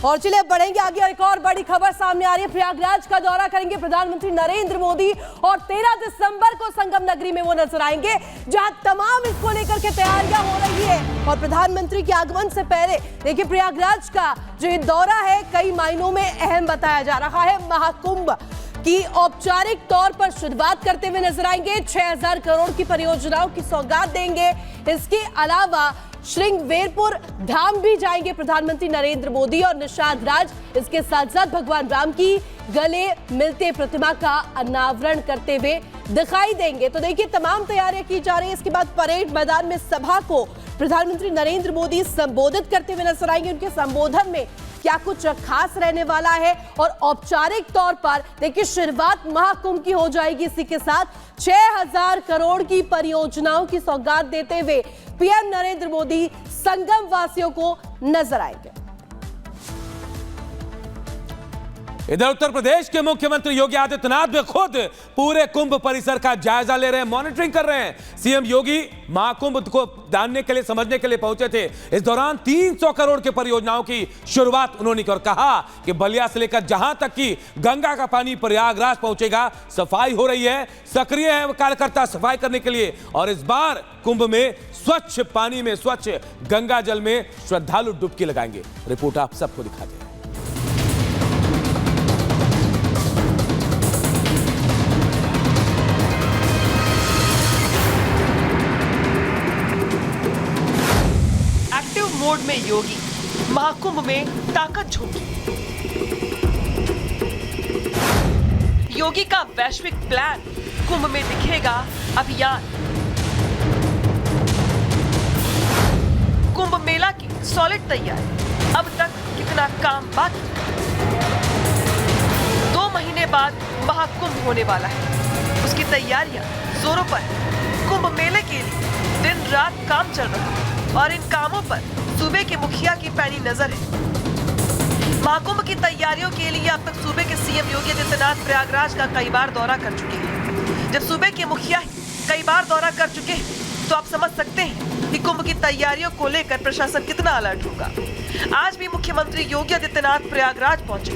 और चलिए बढ़ेंगे आगे। एक और बड़ी खबर सामने आ रही है। प्रयागराज का दौरा करेंगे प्रधानमंत्री नरेंद्र मोदी और 13 दिसंबर को संगम नगरी में वो नजर आएंगे, जहां तमाम इसको लेकर के तैयारियां हो रही है। और प्रधानमंत्री के आगमन से पहले देखिए प्रयागराज का जो ये दौरा है कई मायनों में अहम बताया जा रहा है। महाकुंभ की औपचारिक तौर पर शुरुआत करते हुए नजर आएंगे। 6000 करोड़ की परियोजनाओं की सौगात देंगे। इसके अलावा श्रृंगवेरपुर धाम भी जाएंगे प्रधानमंत्री नरेंद्र मोदी और निषाद राज इसके साथ साथ भगवान राम की गले मिलते प्रतिमा का अनावरण करते हुए दिखाई देंगे। तो देखिए तमाम तैयारियां की जा रही है। इसके बाद परेड मैदान में सभा को प्रधानमंत्री नरेंद्र मोदी संबोधित करते हुए नजर आएंगे। उनके संबोधन में क्या कुछ खास रहने वाला है और औपचारिक तौर पर देखिए शुरुआत महाकुंभ की हो जाएगी। इसी के साथ 6000 करोड़ की परियोजनाओं की सौगात देते हुए पीएम नरेंद्र मोदी संगम वासियों को नजर आएंगे। इधर उत्तर प्रदेश के मुख्यमंत्री योगी आदित्यनाथ भी खुद पूरे कुंभ परिसर का जायजा ले रहे हैं, मॉनिटरिंग कर रहे हैं। सीएम योगी महाकुंभ को जानने के लिए, समझने के लिए पहुंचे थे। इस दौरान 300 करोड़ की परियोजनाओं की शुरुआत उन्होंने की और कहा कि बलिया से लेकर जहां तक कि गंगा का पानी प्रयागराज पहुंचेगा, सफाई हो रही है। सक्रिय है कार्यकर्ता सफाई करने के लिए। और इस बार कुंभ में स्वच्छ पानी में, स्वच्छ गंगा जल में श्रद्धालु डुबकी लगाएंगे। रिपोर्ट आप सबको दिखाते हैं। मोड में योगी, महाकुंभ में ताकत झोंकी। योगी का वैश्विक प्लान, कुंभ में दिखेगा अभियान। कुंभ मेला की सॉलिड तैयारी, अब तक कितना काम बाकी। 2 महीने बाद महाकुंभ होने वाला है, उसकी तैयारियां जोरों पर है। कुंभ मेले के लिए दिन रात काम चल रहा है और इन कामों पर सूबे के मुखिया की पैनी नजर है। महाकुंभ की तैयारियों के लिए अब तक सूबे के सीएम योगी आदित्यनाथ प्रयागराज का कई बार दौरा कर चुके हैं। जब सूबे के मुखिया कई बार दौरा कर चुके हैं तो आप समझ सकते हैं कि कुंभ की तैयारियों को लेकर प्रशासन कितना अलर्ट होगा। आज भी मुख्यमंत्री योगी आदित्यनाथ प्रयागराज पहुंचे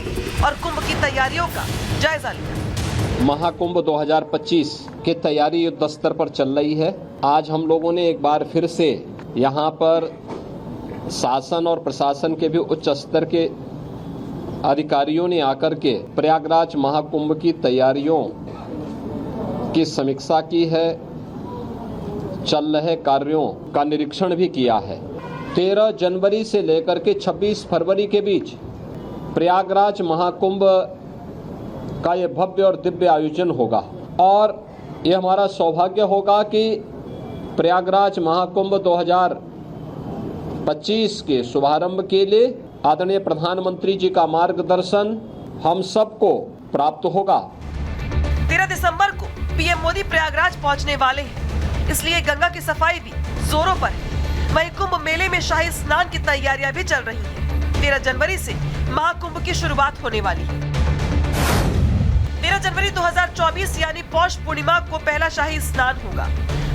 और कुंभ की तैयारियों का जायजा लिया। महाकुंभ 2025 की तैयारी युद्ध स्तर पर चल रही है। आज हम लोगों ने एक बार फिर से यहाँ पर शासन और प्रशासन के भी उच्च स्तर के अधिकारियों ने आकर के प्रयागराज महाकुंभ की तैयारियों की समीक्षा की है, चल रहे कार्यों का निरीक्षण भी किया है। 13 जनवरी से लेकर के 26 फरवरी के बीच प्रयागराज महाकुंभ का ये भव्य और दिव्य आयोजन होगा और ये हमारा सौभाग्य होगा कि प्रयागराज महाकुंभ 2025 के शुभारंभ के लिए आदरणीय प्रधानमंत्री जी का मार्गदर्शन हम सबको प्राप्त होगा। 13 दिसंबर को पीएम मोदी प्रयागराज पहुंचने वाले हैं, इसलिए गंगा की सफाई भी जोरों पर है। वहीं कुंभ मेले में शाही स्नान की तैयारियां भी चल रही हैं। 13 जनवरी से महाकुंभ की शुरुआत होने वाली है। 13 जनवरी 2024 यानी पौष पूर्णिमा को पहला शाही स्नान होगा।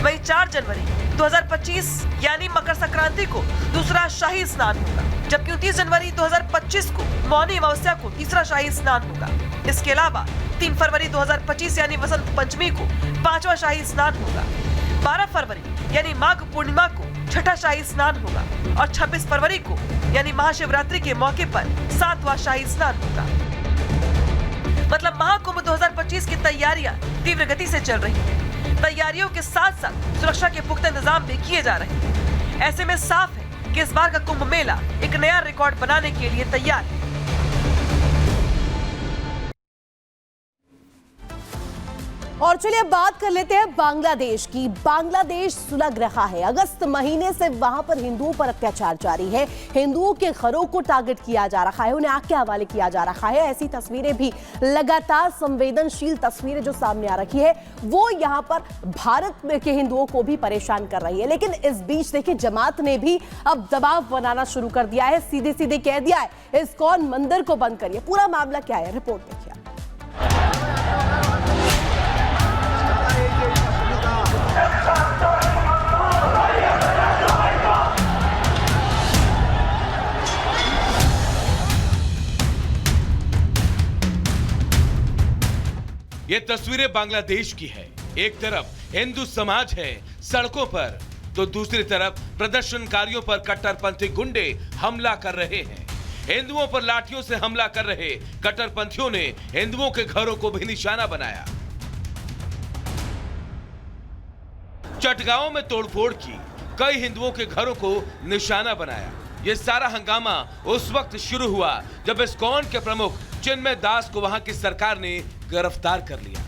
वहीं 4 जनवरी 2025 यानी मकर संक्रांति को दूसरा शाही स्नान होगा, जबकि 29 जनवरी 2025 को मौनी अमावस्या को तीसरा शाही स्नान होगा। इसके अलावा 3 फरवरी 2025 यानी वसंत पंचमी को 5वां शाही स्नान होगा। 12 फरवरी यानी माघ पूर्णिमा को 6ठा शाही स्नान होगा और 26 फरवरी को यानी महाशिवरात्रि के मौके पर 7वां शाही स्नान होगा। मतलब महाकुंभ 2025 की तैयारियां तीव्र गति से चल रही हैं। तैयारियों के साथ साथ सुरक्षा के पुख्ता इंतजाम भी किए जा रहे हैं। ऐसे में साफ है कि इस बार का कुंभ मेला एक नया रिकॉर्ड बनाने के लिए तैयार है। और चलिए बात कर लेते हैं बांग्लादेश की। बांग्लादेश सुलग रहा है। अगस्त महीने से वहां पर हिंदुओं पर अत्याचार जारी है। हिंदुओं के घरों को टारगेट किया जा रहा है, उन्हें आग के हवाले किया जा रहा है। ऐसी तस्वीरें भी लगातार, संवेदनशील तस्वीरें जो सामने आ रही है वो यहां पर भारत के हिंदुओं को भी परेशान कर रही है। लेकिन इस बीच देखिए जमात ने भी अब दबाव बनाना शुरू कर दिया है। सीधे सीधे कह दिया है इस्कॉन मंदिर को बंद करिए। पूरा मामला क्या है, रिपोर्ट देखिए। ये तस्वीरें बांग्लादेश की है। एक तरफ हिंदू समाज है सड़कों पर, तो दूसरी तरफ प्रदर्शनकारियों पर कट्टरपंथी गुंडे हमला कर रहे हैं। हिंदुओं पर लाठियों से हमला कर रहे कट्टरपंथियों ने हिंदुओं के घरों को भी निशाना बनाया। चटगांव में तोड़फोड़ की, कई हिंदुओं के घरों को निशाना बनाया। ये सारा हंगामा उस वक्त शुरू हुआ जब इस्कॉन के प्रमुख चिन्मय दास को वहां की सरकार ने गिरफ्तार कर लिया।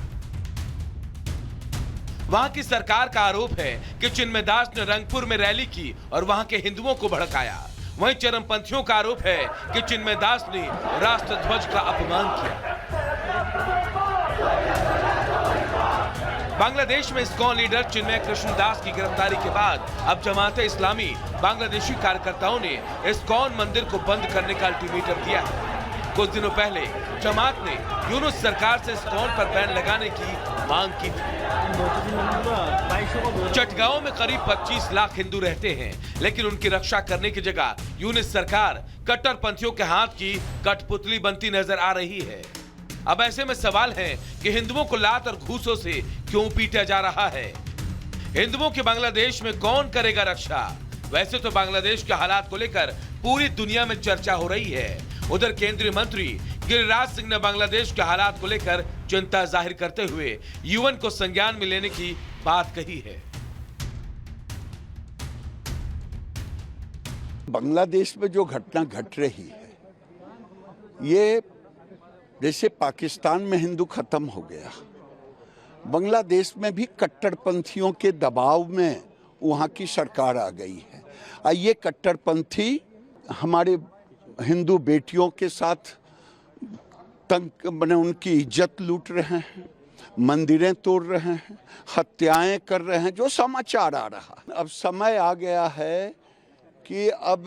वहां की सरकार का आरोप है कि चिन्मय दास ने रंगपुर में रैली की और वहां के हिंदुओं को भड़काया। वहीं चरमपंथियों का आरोप है कि चिन्मय दास ने राष्ट्रध्वज का अपमान किया। बांग्लादेश में इस्कॉन लीडर चिन्मय कृष्णदास की गिरफ्तारी के बाद अब जमात इस्लामी बांग्लादेशी कार्यकर्ताओं ने इस्कॉन मंदिर को बंद करने का अल्टीमेटम दिया है। कुछ दिनों पहले जमात ने यूनुस सरकार से इस्कॉन पर बैन लगाने की मांग की थी। चटगांव में करीब 25 लाख हिंदू रहते हैं, लेकिन उनकी रक्षा करने की जगह यूनुस सरकार कट्टरपंथियों के हाथ की कठपुतली बनती नजर आ रही है। अब ऐसे में सवाल है कि हिंदुओं को लात और घूसों से क्यों पीटा जा रहा है? हिंदुओं के बांग्लादेश में कौन करेगा रक्षा? वैसे तो बांग्लादेश के हालात को लेकर पूरी दुनिया में चर्चा हो रही है। उधर केंद्रीय मंत्री गिरिराज सिंह ने बांग्लादेश के हालात को लेकर चिंता जाहिर करते हुए यूएन को संज्ञान में लेने की बात कही है। बांग्लादेश में जो घटना घट रही है, ये जैसे पाकिस्तान में हिंदू खत्म हो गया, बांग्लादेश में भी कट्टरपंथियों के दबाव में वहाँ की सरकार आ गई है। ये कट्टरपंथी हमारे हिंदू बेटियों के साथ तंग बने, उनकी इज्जत लूट रहे हैं, मंदिरें तोड़ रहे हैं, हत्याएं कर रहे हैं, जो समाचार आ रहा। अब समय आ गया है कि अब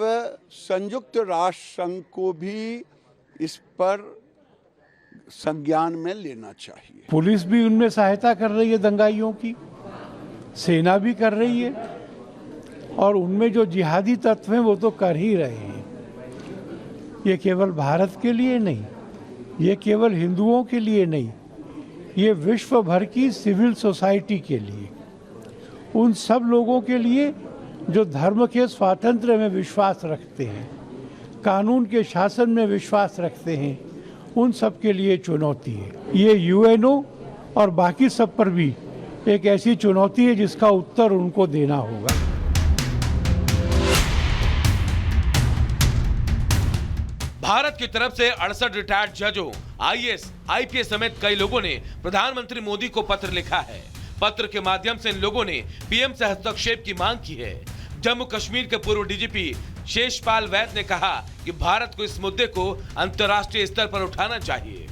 संयुक्त राष्ट्र संघ को भी इस पर संज्ञान में लेना चाहिए। पुलिस भी उनमें सहायता कर रही है, दंगाइयों की सेना भी कर रही है, और उनमें जो जिहादी तत्व हैं वो तो कर ही रहे हैं। ये केवल भारत के लिए नहीं, ये केवल हिंदुओं के लिए नहीं, ये विश्व भर की सिविल सोसाइटी के लिए, उन सब लोगों के लिए जो धर्म के स्वातंत्र्य में विश्वास रखते हैं, कानून के शासन में विश्वास रखते हैं, उन सब के लिए चुनौती है। ये यूएनओ और बाकी सब पर भी एक ऐसी चुनौती है जिसका उत्तर उनको देना होगा। भारत की तरफ से 68 रिटायर्ड जजों, आईएएस, आईपीएस समेत कई लोगों ने प्रधानमंत्री मोदी को पत्र लिखा है। पत्र के माध्यम से इन लोगों ने पीएम से हस्तक्षेप की मांग की है। जम्मू कश्मीर के पूर्व डीजीपी शेषपाल वैद्य ने कहा कि भारत को इस मुद्दे को अंतर्राष्ट्रीय स्तर पर उठाना चाहिए।